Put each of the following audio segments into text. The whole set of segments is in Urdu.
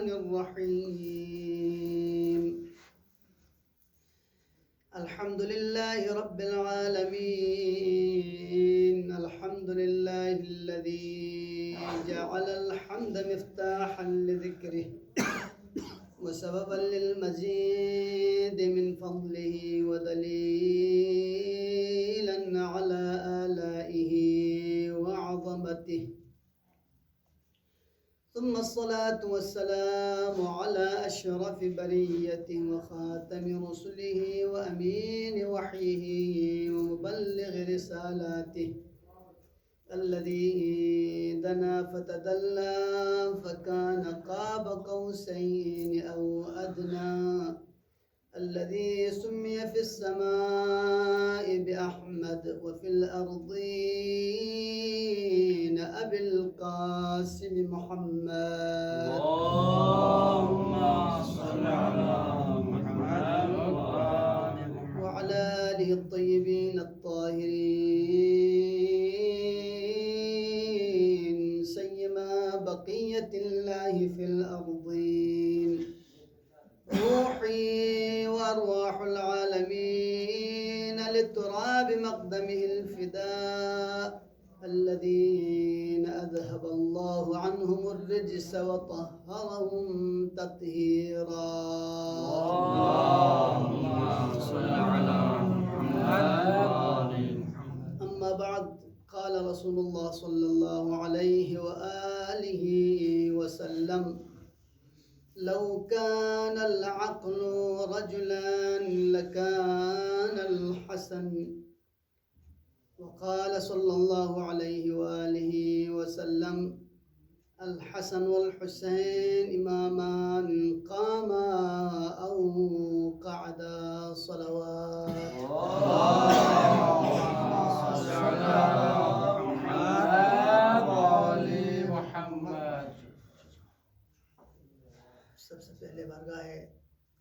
الرحيم الحمد لله رب العالمين. الحمد لله الذي جعل الحمد مفتاحا لذكره وسببا للمزيد من فضله ودليلا على آلائه وعظمته. ثم الصلاة والسلام على أشرف بريته وخاتم رسله وأمين وحيه ومبلغ رسالاته، الذي دنا فتدلى فكان قاب قوسين أو أدنى، الذي سمي في السماء بأحمد وفي الأرضين أبي القاسم محمد. اللهم صل على محمد وعلى آله الطيبين الطاهرين، سيما بقية الله في الأرضين، روحي وأرواح العالمين للتراب مقدمه الفداء، الذين أذهب الله عنهم الرجس وطهرهم تطهيرا. اللهم صل على محمد. أما بعد، قال رسول الله صلى الله عليه وآله وسلم: لو كان العقل رجلا لكان الحسن. وقال صلى الله عليه وآله وسلم: الحسن والحسين إمامان قاما أو قعدا صلوات. اللهم صل على محمد وآل محمد. سب سے پہلے بارگاہ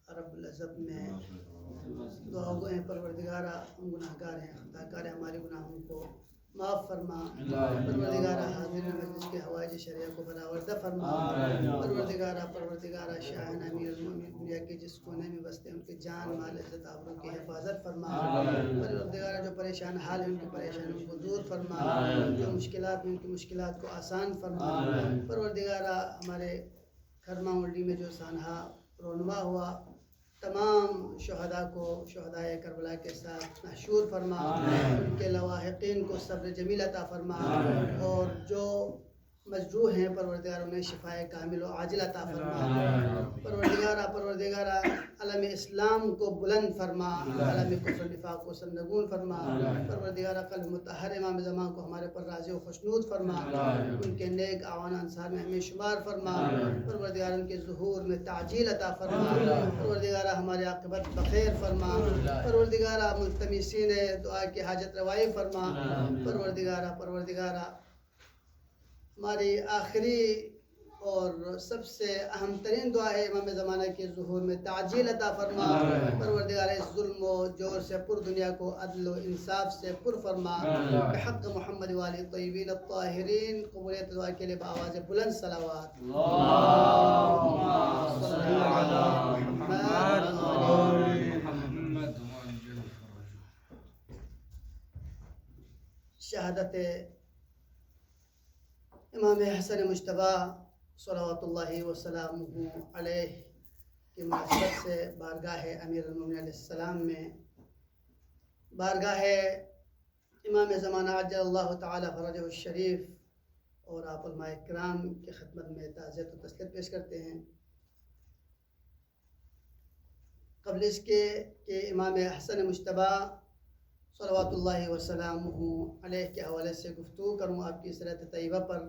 رب العزت میں دعا گوئیں: پروردگارہ ہم گناہ گار ہیں، خطا کار ہیں، ہمارے گناہوں کو معاف فرما. پروردگارہ حاضرین مجلس کے حوائج شرعیہ کو برآوردہ فرما. پروردگارہ شاہن امیر المومنین دنیا کے جس کونے میں بستے ہیں ان کے جان مال عزت آبرو کی حفاظت فرما. پروردگارہ جو پریشان حال ہیں ان کی پریشانیوں کو دور فرما، جو مشکلات میں ان کی مشکلات کو آسان فرما. پروردگارہ ہمارے کھرما منڈی میں جو سانحہ رونما ہوا، تمام شہداء کو شہدائے کربلا کے ساتھ محشور فرما. ان کے لواحقین کو صبر جمیل عطا فرما، اور جو مجروح ہیں پروردگار انہیں شفائے کامل و عاجل عطا فرما. پروردگارہ علم اسلام کو بلند فرما، علم کفر نفاق کو سرنگون فرما. پروردگارہ قلب مطہر امام زمان کو ہمارے پر راضی و خوشنود فرما، ان کے نیک اعوان انصار میں ہمیں شمار فرما. پروردگار ان کے ظہور میں تعجیل عطا فرما. پروردگارہ ہمارے عاقبت بخیر فرما. پروردگارہ ملتمسین دعا کی حاجت روائی فرما. پروردگارہ ہماری آخری اور سب سے اہم ترین دعا ہے امام زمانہ کے ظہور میں تعجیل عطا فرما. پروردگار اس ظلم و جور سے پر دنیا کو عدل و انصاف سے پر فرما. بحق محمد والی طیبین الطاہرین قبولیت دعا کے لیے بآواز بلند صلوات. اللهم صل على محمد وآل محمد. شہادت امام حسن مجتبیٰ صلوات اللہ وسلامہ علیہ کی مناسبت سے بارگاہ امیر المومنین علیہ السلام میں، بارگاہ امام زمانہ عجل اللہ تعالی فرجہ الشریف اور آپ علماء کرام کی خدمت میں تعزیت و تسلیت پیش کرتے ہیں. قبل اس کے کہ امام حسن مجتبیٰ صلوات اللہ وسلامہ علیہ کے حوالے سے گفتگو کروں، آپ کی سیرت طیبہ پر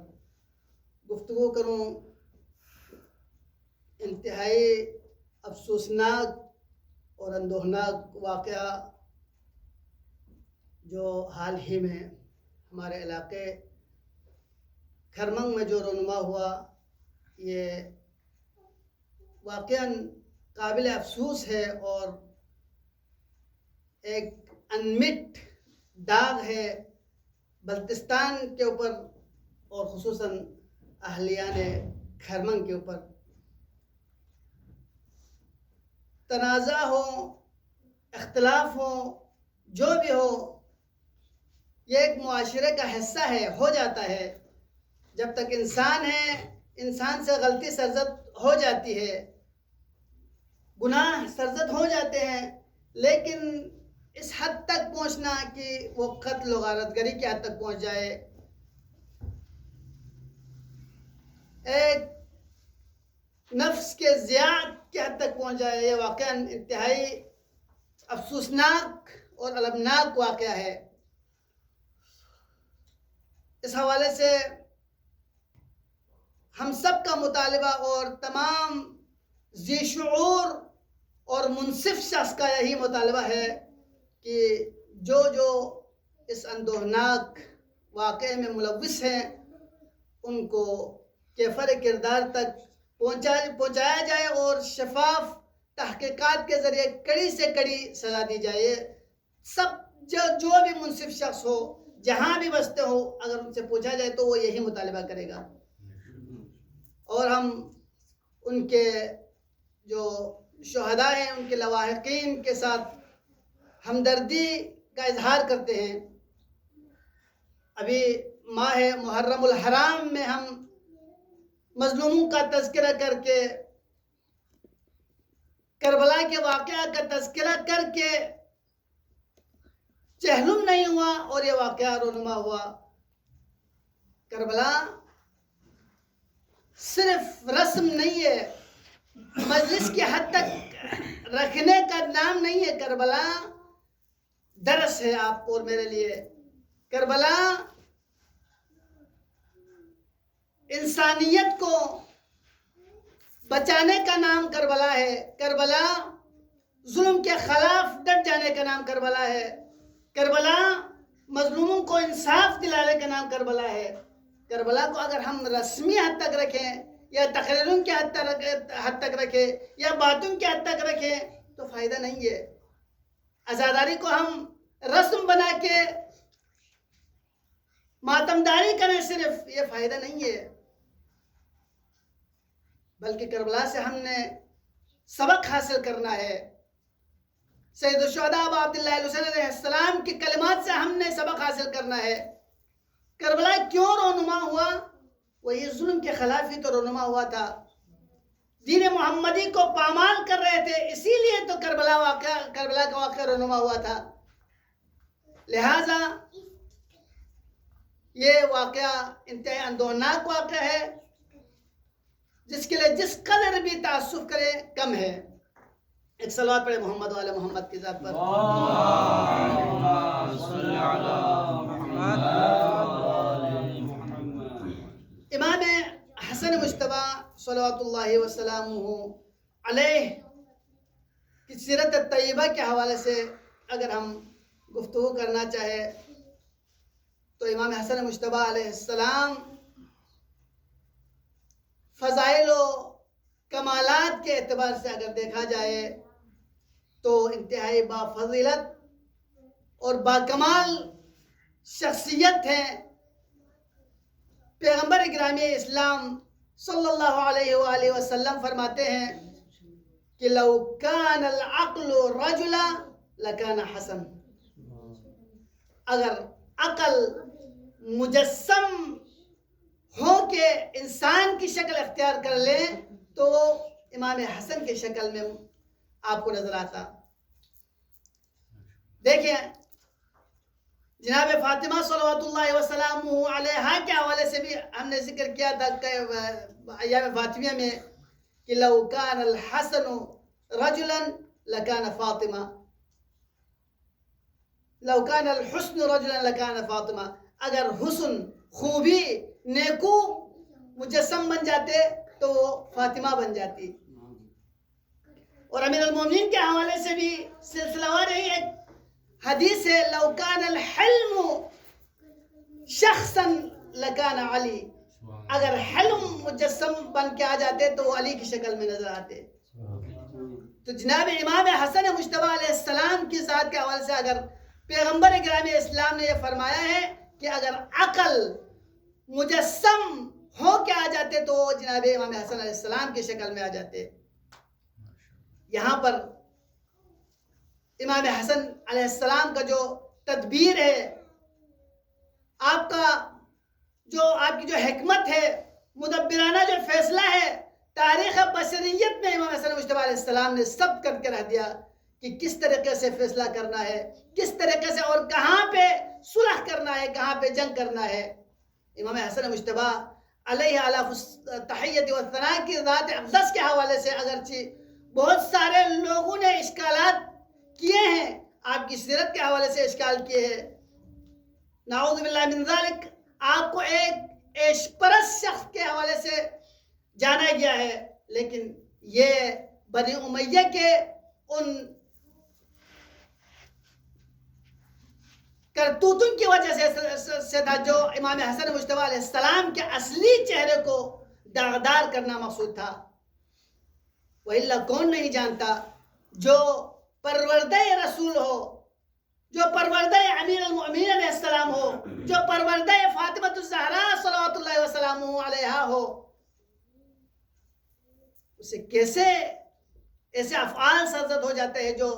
گفتگو کروں، انتہائی افسوسناک اور اندوہناک واقعہ جو حال ہی میں ہمارے علاقے کھرمنگ میں جو رونما ہوا، یہ واقعاً قابل افسوس ہے اور ایک انمٹ داغ ہے بلتستان کے اوپر اور خصوصاً اہلیان کھرمن کے اوپر تنازع ہو، اختلاف ہو، جو بھی ہو، یہ ایک معاشرے کا حصہ ہے، ہو جاتا ہے. جب تک انسان ہے، انسان سے غلطی سرزد ہو جاتی ہے، گناہ سرزد ہو جاتے ہیں، لیکن اس حد تک پہنچنا کہ وہ قتل و غارت گری کی حد تک پہنچ جائے، ایک نفس کے ضیاع کی حد تک پہنچ جائے، یہ واقعا انتہائی افسوسناک اور المناک واقعہ ہے. اس حوالے سے ہم سب کا مطالبہ اور تمام ذی شعور اور منصف شخص کا یہی مطالبہ ہے کہ جو اس اندوہناک واقعے میں ملوث ہیں ان کو کیفر کردار تک پہنچایا جائے اور شفاف تحقیقات کے ذریعے کڑی سے کڑی سزا دی جائے. سب جو بھی منصف شخص ہو، جہاں بھی بستے ہو، اگر ان سے پوچھا جائے تو وہ یہی مطالبہ کرے گا. اور ہم ان کے جو شہداء ہیں، ان کے لواحقین کے ساتھ ہمدردی کا اظہار کرتے ہیں. ابھی ماہ محرم الحرام میں ہم مظلوموں کا تذکرہ کر کے، کربلا کے واقعہ کا تذکرہ کر کے چہلم نہیں ہوا اور یہ واقعہ رونما ہوا. کربلا صرف رسم نہیں ہے، مجلس کی حد تک رکھنے کا نام نہیں ہے. کربلا درس ہے آپ اور میرے لیے. کربلا انسانیت کو بچانے کا نام کربلا ہے. کربلا ظلم کے خلاف ڈٹ جانے کا نام کربلا ہے. کربلا مظلوموں کو انصاف دلانے کا نام کربلا ہے. کربلا کو اگر ہم رسمی حد تک رکھیں یا تقریروں کے حد تک رکھیں یا باتوں کے حد تک رکھیں تو فائدہ نہیں ہے. عزاداری کو ہم رسم بنا کے ماتمداری کریں صرف، یہ فائدہ نہیں ہے. بلکہ کربلا سے ہم نے سبق حاصل کرنا ہے. سید الشہداء ابا عبداللہ الحسین علیہ السلام کی کلمات سے ہم نے سبق حاصل کرنا ہے. کربلا کیوں رونما ہوا؟ وہی ظلم کے خلاف ہی تو رونما ہوا تھا. دین محمدی کو پامال کر رہے تھے، اسی لیے تو کربلا کا واقعہ رونما ہوا تھا. لہذا یہ واقعہ انتہائی اندوہناک واقعہ ہے، جس کے لیے جس قدر بھی تعصب کرے کم ہے. ایک صلوات پڑھے محمد والے محمد کی ذات پر. امام حسن مجتبی صلوات اللہ وسلامہ علیہ کی سیرت طیبہ کے حوالے سے اگر ہم گفتگو کرنا چاہے تو امام حسن مجتبی علیہ السلام فضائل و کمالات کے اعتبار سے اگر دیکھا جائے تو انتہائی بافضیلت اور باکمال شخصیت ہیں. پیغمبر گرامی اسلام صلی اللہ علیہ وآلہ وسلم فرماتے ہیں کہ لو کان العقل رجلا لکان حسن. اگر عقل مجسم ہو کے انسان کی شکل اختیار کر لے تو امام حسن کی شکل میں آپ کو نظر آتا. دیکھیں جناب فاطمہ صلوات اللہ وسلامہ علیہا کے حوالے سے بھی ہم نے ذکر کیا تھا کہ ایام فاطمیہ میں کہ لو کان الحسن رجلا لکان فاطمہ، لو کان الحسن رجلا لکان فاطمہ. اگر حسن، خوبی، نیکو مجسم بن جاتے تو وہ فاطمہ بن جاتی. اور امیر المومنین کے حوالے سے بھی سلسلہ وار یہی ایک حدیث ہے، لو کان الحلم شخصا لکان علی. اگر حلم مجسم بن کے آ جاتے تو وہ علی کی شکل میں نظر آتے. تو جناب امام حسن مجتبی علیہ السلام کی ذات کے حوالے سے اگر پیغمبر گرامی اسلام نے یہ فرمایا ہے کہ اگر عقل مجسم ہو کے آ جاتے تو وہ جناب امام حسن علیہ السلام کی شکل میں آ جاتے. یہاں پر امام حسن علیہ السلام کا جو تدبیر ہے، آپ کی جو حکمت ہے، مدبرانہ جو فیصلہ ہے، تاریخ بشریت میں امام حسن مجتبیٰ علیہ السلام نے سب کر کے رکھ دیا کہ کس طریقے سے فیصلہ کرنا ہے، کس طریقے سے اور کہاں پہ صلح کرنا ہے، کہاں پہ جنگ کرنا ہے. امام حسن مجتبیٰ علیہ تحیت و ثناء کی ذات اقدس کے حوالے سے اگرچہ بہت سارے لوگوں نے اشکالات کیے ہیں، آپ کی سیرت کے حوالے سے اشکال کیے ہیں، نعوذ باللہ من ذالک، آپ کو ایک عیش پرست شخص کے حوالے سے جانا گیا ہے، لیکن یہ بنی امیہ کے ان کرتوتوں کی وجہ سے تھا جو امام حسن مجتبیٰ علیہ السلام کے اصلی چہرے کو داغدار کرنا مقصود تھا. وَإِلَّا کون نہیں جانتا جو پروردہ رسول ہو، جو پروردہ امیر المؤمنین علیہ السلام ہو، جو پروردہ فاطمہ الزہراء صلوات اللہ وسلامہ علیہا ہو، اسے کیسے ایسے افعال سرزد ہو جاتے ہیں جو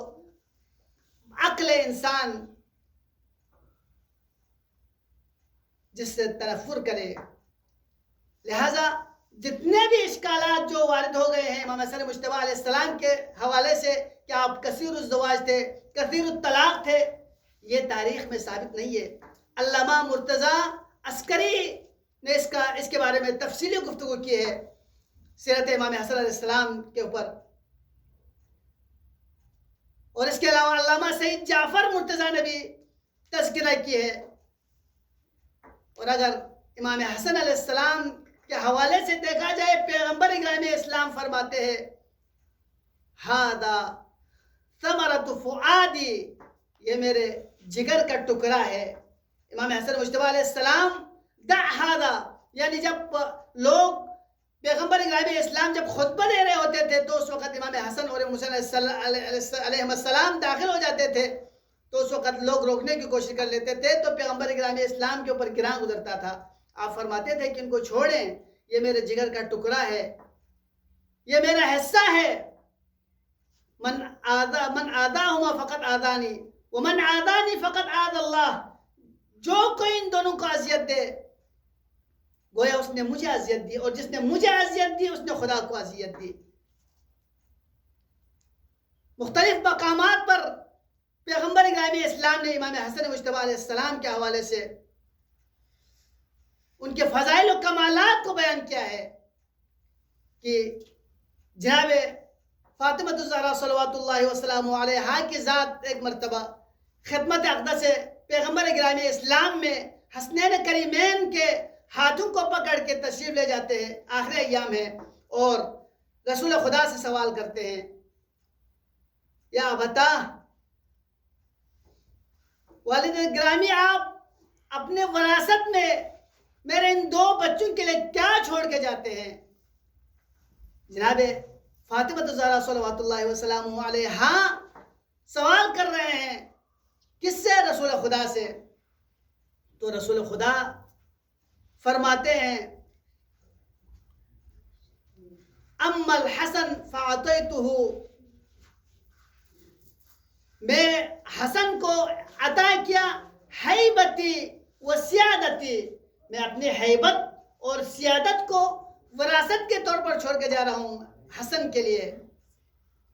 عقل انسان جس سے تنفر کرے. لہذا جتنے بھی اشکالات جو وارد ہو گئے ہیں امام حسن مجتبیٰ علیہ السلام کے حوالے سے کہ آپ کثیر الزواج تھے، کثیر الطلاق تھے، یہ تاریخ میں ثابت نہیں ہے. علامہ مرتضی عسکری نے اس کے بارے میں تفصیلی گفتگو کی ہے سیرت امام حسن علیہ السلام کے اوپر. اور اس کے علاوہ علامہ سید جعفر مرتضی نے بھی تذکرہ کی ہے. اور اگر امام حسن علیہ السلام کے حوالے سے دیکھا جائے، پیغمبر اکرام اسلام فرماتے ہیں ہذا ثمرۃ فؤادی، یہ میرے جگر کا ٹکڑا ہے. امام حسن مجتبیٰ علیہ السلام دع ہذا، یعنی جب لوگ پیغمبر اکرام اسلام جب خطبہ دے رہے ہوتے تھے تو اس وقت امام حسن اور حسین علیہ السلام داخل ہو جاتے تھے تو اس وقت لوگ روکنے کی کوشش کر لیتے تھے تو پیغمبر اکرام اسلام کے اوپر گراں گزرتا تھا. آپ فرماتے تھے کہ ان کو چھوڑیں، یہ میرے جگر کا ٹکڑا ہے، یہ میرا حصہ ہے. من آذاہما فقط آذانی ومن آذانی فقط آذ اللہ، جو کوئی ان دونوں کو اذیت دے گویا اس نے مجھے اذیت دی، اور جس نے مجھے اذیت دی اس نے خدا کو اذیت دی. مختلف مقامات پر پیغمبر اکرام اسلام نے امام حسن مجتبیٰ علیہ السلام کے حوالے سے ان کے فضائل و کمالات کو بیان کیا ہے کہ جناب فاطمہ الزہراء صلوات اللہ وسلامہ علیہا کی ذات ایک مرتبہ خدمت اقدس پیغمبر اکرام اسلام میں حسنین کریمین کے ہاتھوں کو پکڑ کے تشریف لے جاتے ہیں، آخری ایام ہے، اور رسول خدا سے سوال کرتے ہیں یا ابتا، والد گرامی آپ اپنے وراثت میں میرے ان دو بچوں کے لیے کیا چھوڑ کے جاتے ہیں؟ جناب فاطمہ الزہراء صلوات اللہ وسلامہ علیہا سوال کر رہے ہیں کس سے؟ رسول خدا سے. تو رسول خدا فرماتے ہیں اما الحسن فعطیتہ، میں حسن کو عطا کیا حیبتی و سیادتی، میں اپنی حیبت اور سیادت کو وراثت کے طور پر چھوڑ کے جا رہا ہوں حسن کے لیے.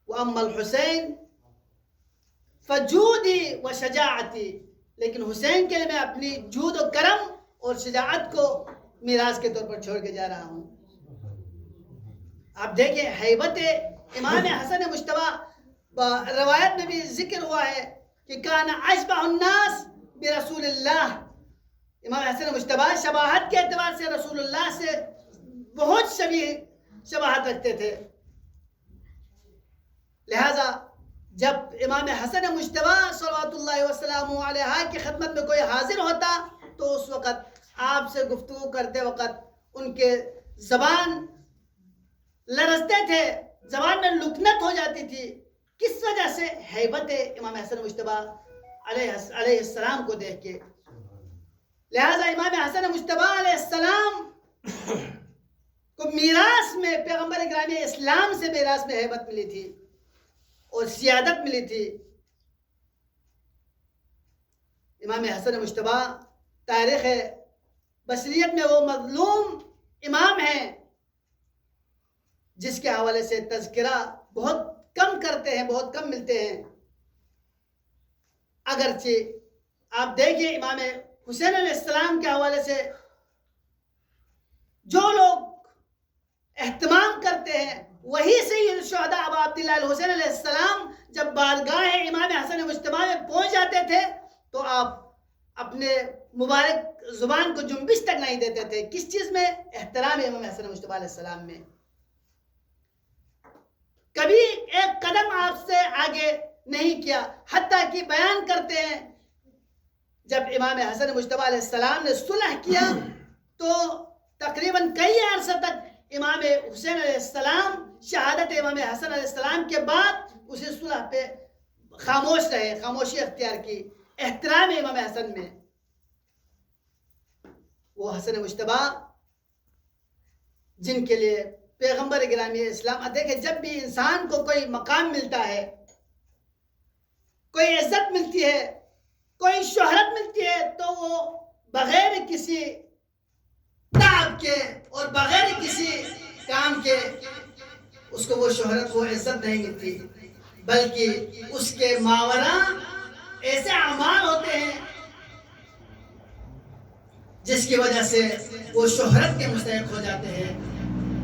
وَأَمَّا الْحُسَيْن فَجُودِي وَشَجَاعَتِي، لیکن حسین کے لیے میں اپنی جود و کرم اور شجاعت کو میراث کے طور پر چھوڑ کے جا رہا ہوں. آپ دیکھیں حیبت امام حسن مجتبیٰ، روایت میں بھی ذکر ہوا ہے کہ کان اشبہ الناس برسول اللہ، امام حسن مجتبیٰ شباہت کے اعتبار سے رسول اللہ سے بہت شباہت رکھتے تھے. لہذا جب امام حسن مجتبیٰ صلوات اللہ وسلامہ علیہ کی خدمت میں کوئی حاضر ہوتا تو اس وقت آپ سے گفتگو کرتے وقت ان کے زبان لرزتے تھے، زبان میں لکنت ہو جاتی تھی. کس وجہ سے؟ حیبت امام حسن مجتبیٰ علیہ السلام کو دیکھ کے. لہذا امام حسن مجتبیٰ علیہ السلام کو میراث میں پیغمبر گرامی اسلام سے میراث میں ہیبت ملی تھی اور سیادت ملی تھی. امام حسن مجتبیٰ تاریخ بشریت میں وہ مظلوم امام ہیں جس کے حوالے سے تذکرہ بہت کم کرتے ہیں، بہت کم ملتے ہیں. اگرچہ آپ دیکھیں امام حسین علیہ السلام کے حوالے سے جو لوگ اہتمام کرتے ہیں وہی سید الشہداء ابا عبداللہ الحسین علیہ السلام جب بارگاہ امام حسن مجتبیٰ میں پہنچ جاتے تھے تو آپ اپنے مبارک زبان کو جنبش تک نہیں دیتے تھے. کس چیز میں؟ احترام امام حسن مجتبیٰ علیہ السلام میں. کبھی ایک قدم آپ سے آگے نہیں کیا. حتیٰ کہ بیان کرتے ہیں جب امام حسن مجتبیٰ علیہ السلام نے صلح کیا تو تقریباً کئی عرصہ تک امام حسین علیہ السلام شہادت امام حسن علیہ السلام کے بعد اسی صلح پہ خاموش رہے، خاموشی اختیار کی. احترام امام حسن میں وہ حسن مجتبیٰ جن کے لیے پیغمبر گرامی اسلام. دیکھیں جب بھی انسان کو کوئی مقام ملتا ہے، کوئی عزت ملتی ہے، کوئی شہرت ملتی ہے تو وہ بغیر کسی تعب کے اور بغیر کسی کام کے اس کو وہ شہرت، وہ عزت نہیں ملتی، بلکہ اس کے ماوراء ایسے اعمال ہوتے ہیں جس کی وجہ سے وہ شہرت کے مستحق ہو جاتے ہیں،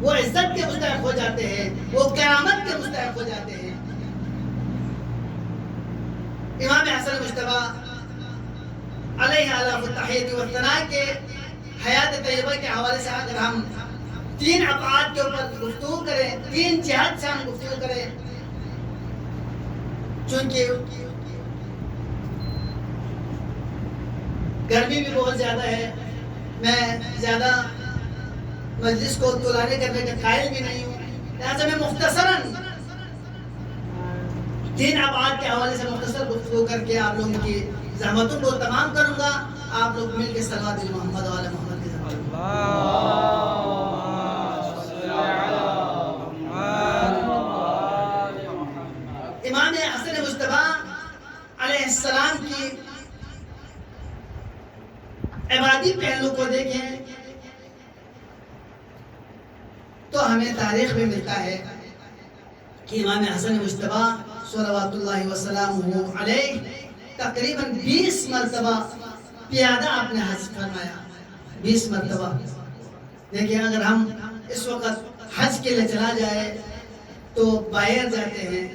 وہ عزت کے مستحق ہو جاتے ہیں، وہ قیامت کے مستحق ہو جاتے ہیں. امام حسن مجتبیٰ علیہ الاف التحیۃ والثناء کے حیات طیبہ کے حوالے سے اگر ہم 3 ابعاد کے اوپر گفتگو کریں، 3 جہت سے ہم گفتگو کریں، چونکہ گرمی بھی بہت زیادہ ہے، میں زیادہ مجلس کو طولانی کرنے کا قائل بھی نہیں ہوں، لہذا میں مختصراً 3 ابعاد کے حوالے سے مختصر گفتگو کر کے آپ لوگوں کی زحمتوں کو تمام کروں گا. آپ لوگ مل کے صلوات محمد و آل محمد کے امام حسن مجتبیٰ علیہ السلام کی عبادی پہلو کو دیکھیں تو ہمیں تاریخ میں ملتا ہے کہ امام حسن مجتبیٰ صلوات اللہ وسلامہ علیہ تقریباً 20 مرتبہ پیادہ آپ نے حج فرمایا. 20 مرتبہ. دیکھیں اگر ہم اس وقت حج کے لیے چلا جائے تو باہر جاتے ہیں،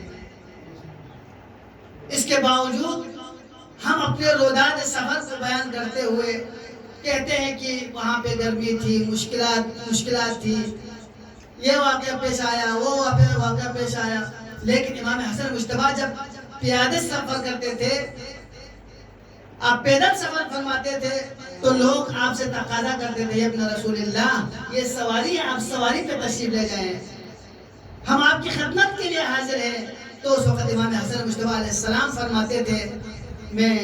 اس کے باوجود ہم اپنے روداد سفر کو بیان کرتے ہوئے کہتے ہیں کہ وہاں پہ گرمی تھی، مشکلات تھی، یہ واقعہ پیش آیا، وہ واقعہ پیش آیا. لیکن امام حسن مجتبیٰ جب پیادے سفر کرتے تھے، آپ پیدل سفر فرماتے تھے تو لوگ آپ سے تقاضا کرتے تھے ابن رسول اللہ یہ سواری ہے، آپ سواری پہ تشریف لے جائیں، ہم آپ کی خدمت کے لیے حاضر ہیں. تو اس وقت امام حسن مجتبیٰ علیہ السلام فرماتے تھے میں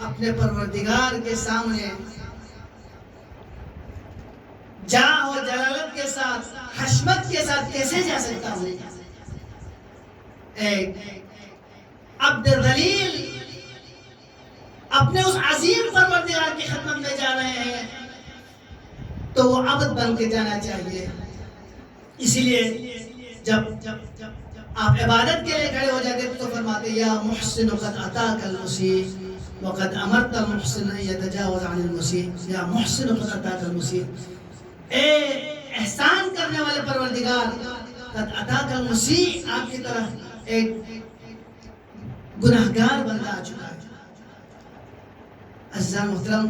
اپنے پروردگار کے سامنے جاہ و جلالت کے ساتھ، حشمت کے ساتھ کیسے جا سکتا ہوں؟ ایک عبد ذلیل اپنے اس عظیم پروردگار کی خدمت میں جا رہے ہیں تو وہ عبد بن کے جانا چاہیے. اسی لیے جب آپ عبادت کے لیے کھڑے ہو جاتے تو فرماتے یا محسن قد اتاک المسیء وقد امرت المحسن ان يتجاوز عن المسیء. یا محسن قد اتاک المسیء، اے احسان کرنے والے پروردگار، قد اتاک المسیء، آپ کی طرف ایک گناہگار بندہ آ چکا ہے. عزیزان محترم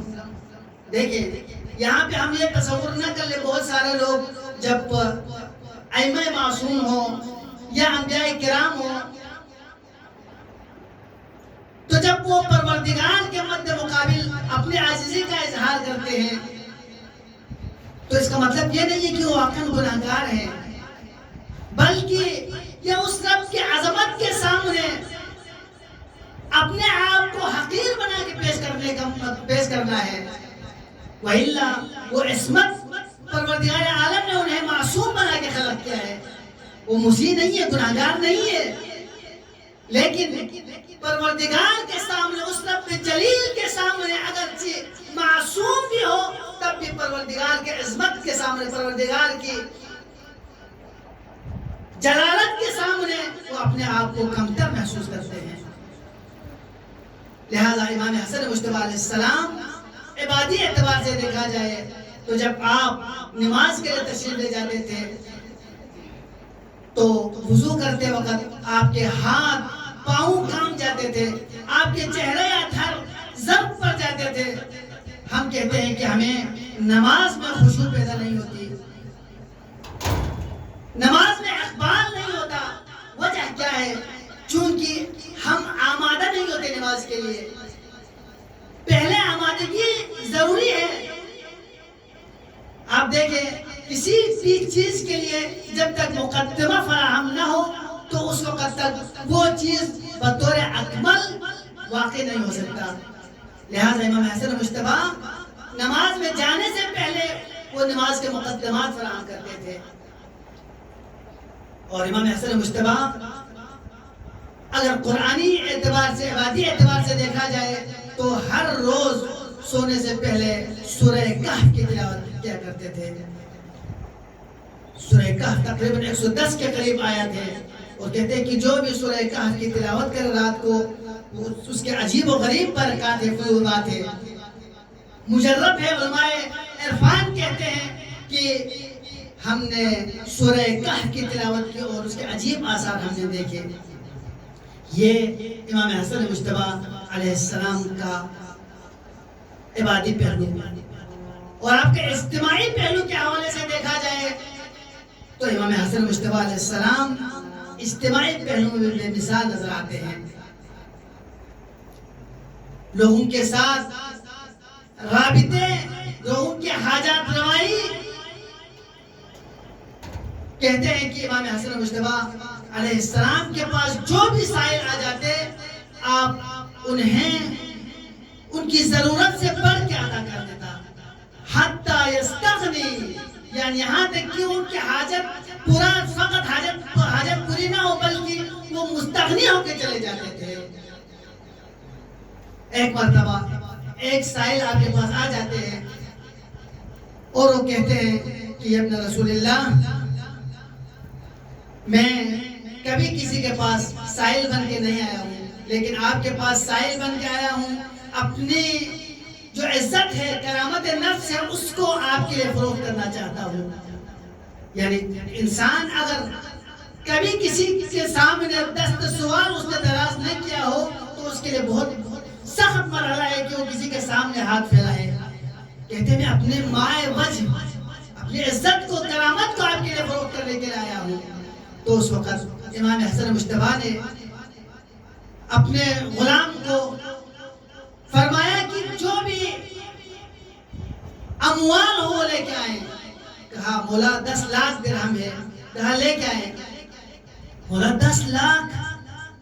دیکھیں یہاں پہ ہم یہ تصور نہ کر لیں، بہت سارے لوگ جب ائمہ معصوم ہوں یا انبیاء کرام ہوں تو جب وہ پروردگار کے مد مقابل اپنی عاجزی کا اظہار کرتے ہیں تو اس کا مطلب یہ نہیں ہے کہ وہ واقعاً گناہگار ہیں، بلکہ یہ اس رب کی عظمت کے سامنے اپنے آپ کو حقیر بنا کے پیش کرنا ہے. وَإِلَّا وہ عصمت پروردگار عالم نے انہیں معصوم بنا کے خلق کیا ہے. وہ مسیح نہیں ہے, گناہگار نہیں ہے, لیکن پروردگار کے سامنے, اس رب جلیل کے سامنے اگرچہ معصوم بھی ہو تب بھی پروردگار کے عظمت کے سامنے, پروردگار کی جلالت کے سامنے وہ اپنے آپ کو کمتر محسوس کرتے ہیں. لہذا امام حسن مجتبی علیہ السلام عبادی اعتبار سے دیکھا جائے تو جب آپ نماز کے لیے تشریف لے جاتے تھے تو وضو کرتے وقت آپ کے ہاتھ پاؤں کام جاتے تھے, آپ کے چہرے اتھر ضرب پڑ جاتے تھے. ہم کہتے ہیں کہ ہمیں نماز میں خشوع پیدا نہیں ہوتی, نماز میں اقبال نہیں ہوتا. وجہ کیا ہے؟ چونکہ ہم آمادہ نہیں ہوتے نماز کے لیے. پہلے آمادگی ضروری ہے. آپ دیکھیں کسی بھی چیز کے لیے جب تک مقدمہ فراہم نہ ہو تو اس وقت تک وہ چیز بطور اکمل واقع نہیں ہو سکتا. لہذا امام حسن مجتبی نماز میں جانے سے پہلے وہ نماز کے مقدمات فراہم کرتے تھے. اور امام حسن مجتبی اگر قرآنی اعتبار سے, عبادی اعتبار سے دیکھا جائے تو ہر روز سونے سے پہلے سورہ کہف کی تلاوت کیا کرتے تھے. سورہ کہف تقریباً 110 کے قریب آیات ہے, اور کہتے ہیں کہ جو بھی سورہ کہف کی تلاوت کرے رات کو اس کے عجیب و غریب برکات ہے, فیوضات ہے. مجرب ہے, علماء عرفان کہتے ہیں کہ ہم نے سورہ کہف کی تلاوت کی اور اس کے عجیب آثار ہم نے دیکھے. یہ امام حسن مجتبی علیہ السلام کا عبادی پہلو. اور آپ کے اجتماعی پہلو کے حوالے سے دیکھا جائے تو امام حسن مجتبی علیہ السلام اجتماعی پہلو میں بے مثال نظر آتے ہیں. لوگوں کے ساتھ رابطے, لوگوں کے حاجات روائی. کہتے ہیں کہ امام حسن مجتبی علیہ السلام کے پاس جو بھی سائل آ جاتے آپ انہیں ان کی ضرورت سے بڑھ کے ادا کر دیتا. حتی یستغنی, یعنی یہاں تک کہ ان کی حاجت پورا, فقط حاجت پوری نہ ہو بلکہ وہ مستغنی ہو کے چلے جاتے تھے. ایک مرتبہ ایک سائل آپ کے پاس آ جاتے ہیں اور وہ کہتے ہیں کہ ابن رسول اللہ, میں کبھی کسی کے پاس سائل بن کے نہیں آیا ہوں, لیکن آپ کے پاس سائل بن کے آیا ہوں. اپنی جو عزت ہے, کرامت نفس ہے, اس کو آپ کے لیے فروخت کرنا چاہتا ہوں. یعنی انسان اگر کبھی کسی کے سامنے دست سوال اس نے دراز نہ کیا ہو تو اس کے لیے بہت سخت مرحلہ ہے کہ وہ کسی کے سامنے ہاتھ پھیلائے. کہتے ہیں میں اپنے مائے وجہ, اپنی عزت کو, کرامت کو آپ کے لیے فروخت کرنے کے لیے آیا ہوں. تو اس وقت امام حسن مجتبی نے اپنے غلام کو فرمایا کہ جو بھی اموال ہو لے کے آئیں. کہا مولا 10 لاکھ درہم ہے. کہا لے کے آئیں. مولا 10 لاکھ.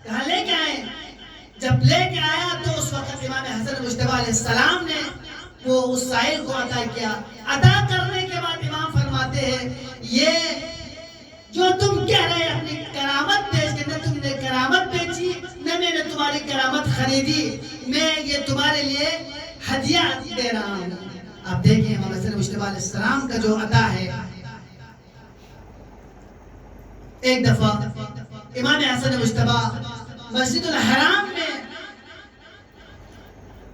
کہا لے کے آئیں. جب لے کے آیا تو اس وقت امام حسن مجتبی علیہ السلام نے وہ اس سائل کو عطا کیا. عطا کرنے کے بعد امام فرماتے ہیں یہ جو تم کہہ رہے اپنی کرامت بیچ کے, نہ تم نے کرامت بیچی نہ میں نے تمہاری کرامت خریدی, میں یہ تمہارے لیے ہدیہ دے رہا ہوں. آپ دیکھیں امام حسن مجتبی علیہ السلام کا جو عطا ہے. ایک دفعہ امام حسن مجتبی مسجد الحرام میں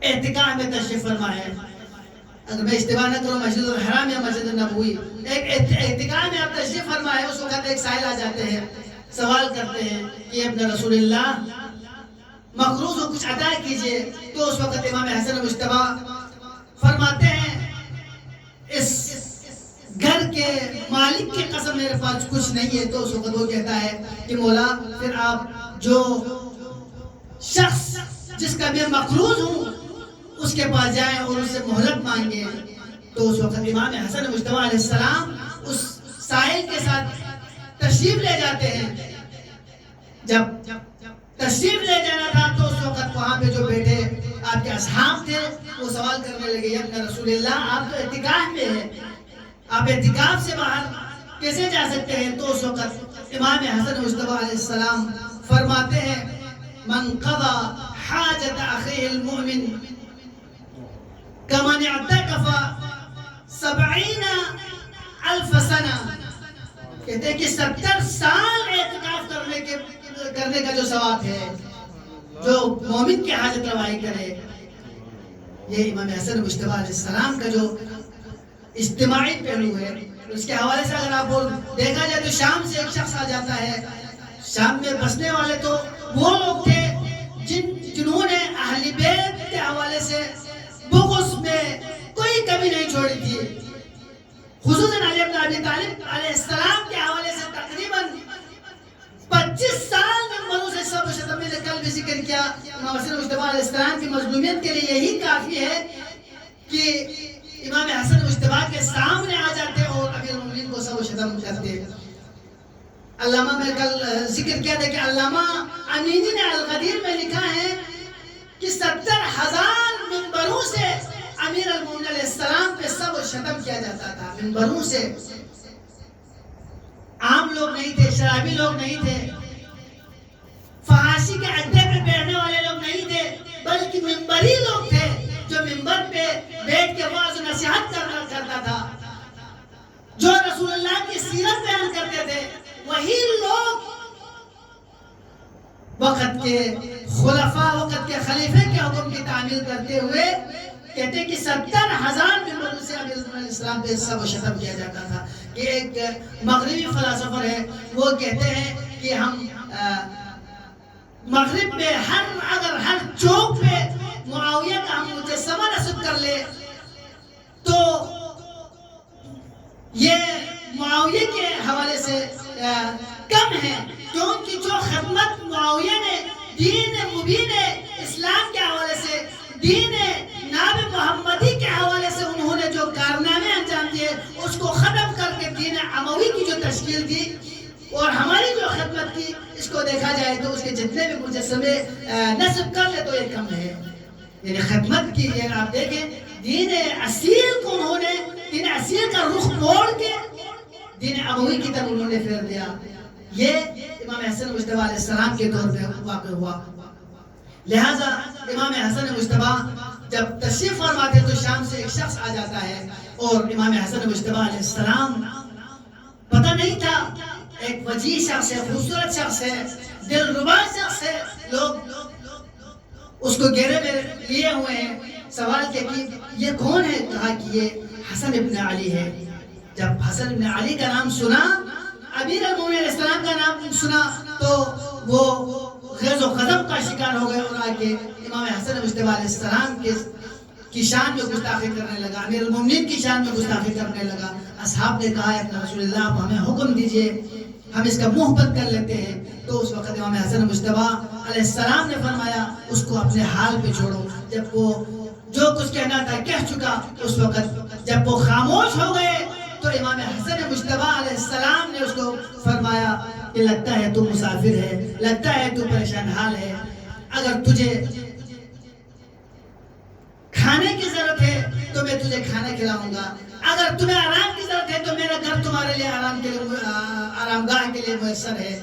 اعتکاف میں تشریف فرما ہے. اگر میں اشتباہ نہ کروں مسجد الحرام یا مسجد النبوی, ایک اعتکاف میں آپ تشریف فرما ہے. اس وقت ایک سائل آ جاتے ہیں, سوال کرتے ہیں کہ ابن رسول اللہ مقروض کو کچھ عطا کیجئے. تو اس وقت امام حسن مجتبی فرماتے ہیں اس گھر کے مالک کی قسم میرے پاس کچھ نہیں ہے. تو اس وقت وہ کہتا ہے کہ مولا پھر آپ جو شخص جس کا میں مقروض ہوں اس کے پاس جائیں اور اس سے مہلت مانگیں. تو اس وقت امام حسن مجتبی علیہ السلام اس سائل کے ساتھ تشریف لے جاتے ہیں. جب تشریف لے جانا تھا تو اس وقت وہاں پہ جو بیٹھے آپ کے اصحاب تھے وہ سوال کرنے لگے یا ابن رسول اللہ آپ تو اعتکاف میں ہیں, آپ اعتکاف سے باہر کیسے جا سکتے ہیں؟ تو اس وقت امام حسن مجتبیٰ علیہ السلام فرماتے ہیں من قضى حاجة أخيه المؤمن كمن اعتكف 70,000 سنة. کہتے ہیں کہ 70 سال اعتکاف کرنے کا جو ثواب ہے، جو مومن کی حاجت روائی کرے. یہ امام حسن مجتبیٰ علیہ السلام کا جو اجتماعی پہلو ہے، اس کے حوالے سے اگر آپ دیکھا جائے تو شام سے ایک شخص آ جاتا ہے. شام میں بسنے والے تو وہ لوگ تھے جنہوں نے اہل بیت کے حوالے سے بغض میں کوئی کمی نہیں چھوڑی تھی. خصوصاً علی بن ابی طالب علیہ السلام کے حوالے سے تقریباً 25 سال ممبروں سے سب و شتم. میں نے کل بھی ذکر کیا امام حسن مجتبیٰ علیہ السلام کی مظلومیت کے لیے یہی کافی ہے کہ امام حسن مجتبیٰ کے سامنے آ جاتے اور امیر المومنین کو سب و شتم کرتے. علامہ میں کل ذکر کیا تھا کہ علامہ امینی نے القدیر میں لکھا ہے کہ 70,000 منبروں سے امیر المومنین علیہ السلام پہ سب و شتم کیا جاتا تھا. منبروں سے. عام لوگ نہیں تھے، شرابی لوگ نہیں تھے، فحاشی کے اڈے پہ بیٹھنے والے لوگ نہیں تھے، بلکہ منبری لوگ تھے جو منبر پہ بیٹھ کے واعظ و نصیحت کرتا تھا، جو رسول اللہ کی سیرت بیان کرتے تھے. وہی لوگ وقت کے خلفاء، وقت کے خلیفے کے حکم کی تعمیل کرتے ہوئے کہتے ہیں کہ 70,000 منبروں سے امیر علیہ السلام پہ سب و شتم کیا جاتا تھا. کہ ایک مغربی فلاسفر ہے، وہ کہتے ہیں کہ ہم مغرب میں اگر ہر چوک پہ معاویہ کا ہم مجسمہ نصب کر لے تو یہ معاویہ کے حوالے سے کم ہے، کیونکہ جو خدمت معاویہ نے دین مبین اسلام کے حوالے سے، دین ناب محمدی کے حوالے سے انہوں نے جو کارنامے انجام دیے اس کو ختم کر کے دین اموی کی جو تشکیل دی اور ہماری جو خدمت کی، اس کو دیکھا جائے تو اس کے جتنے بھی مجسمے نصب کر لے تو یہ کم ہے. یعنی خدمت کی آپ دیکھیں دین اصیل کو انہوں نے، دین اصیل کا رخ موڑ کے دین اموی کی طرف انہوں نے پھیر دیا. یہ امام حسن مجتبیٰ علیہ السلام کے دور میں واقع ہوا. لہذا امام حسن مجتبیٰ جب تشریف فرماتے تو شام سے ایک شخص آ جاتا ہے اور امام حسن مجتبیٰ علیہ السلام پتہ نہیں تھا، ایک وجیح شخص ہے، خوبصورت شخص ہے، دلربا شخص ہے. لوگ اس کو گھیرے میں لیے ہوئے ہیں. سوال کیا کہ یہ کون ہے؟ کہا کہ یہ حسن ابن علی ہے. جب حسن ابن علی کا نام سنا، امیر المومنین علیہ السلام کا نام سنا تو وہ غیظ و غضب کا شکار ہو گئے اور آ کے امام حسن مجتبیٰ علیہ السلام کی شان میں گستاخی کرنے لگا، امیر المومنین کی شان میں گستاخی کرنے لگا. اصحاب نے کہا کہ رسول اللہ آپ ہمیں حکم دیجئے، ہم اس کا منہ بند کر لیتے ہیں. تو اس وقت امام حسن مجتبیٰ علیہ السلام نے فرمایا اس کو اپنے حال پہ چھوڑو. جب وہ جو کچھ کہنا تھا کہہ چکا، اس وقت جب وہ خاموش ہو گئے تو امام حسن مجتبیٰ علیہ السلام نے اس کو فرمایا کہ لگتا ہے تو مسافر ہے، لگتا ہے تو پریشان حال ہے، اگر تجھے کھانے کی ضرورت ہے تو میں تجھے کھانا کھلاؤں گا، اگر تمہیں آرام کی ضرورت ہے تو میرا گھر تمہارے لیے آرام گاہ کے لیے میسر ہے،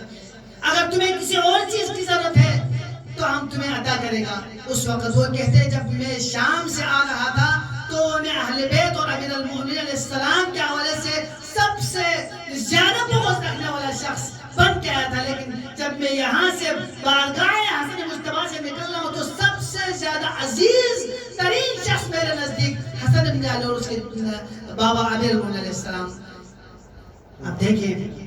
اگر تمہیں کسی اور چیز کی ضرورت ہے تو ہم تمہیں عطا کرے گا. اس وقت وہ کہتے ہیں جب میں شام سے آ رہا تھا تو میں اہل بیت اور امیر المومنین علیہ السلام کے حوالے سے سب سے زیادہ بغض رکھنے والا شخص بن کے آیا تھا، لیکن جب میں یہاں سے بارگاہ حسن مجتبیٰ سے نکل رہا ہوں تو سب سے زیادہ عزیز ترین شخص میرے نزدیک حسن ابن علی اور اس کے بابا امیر المومنین علیہ السلام. اب دیکھیں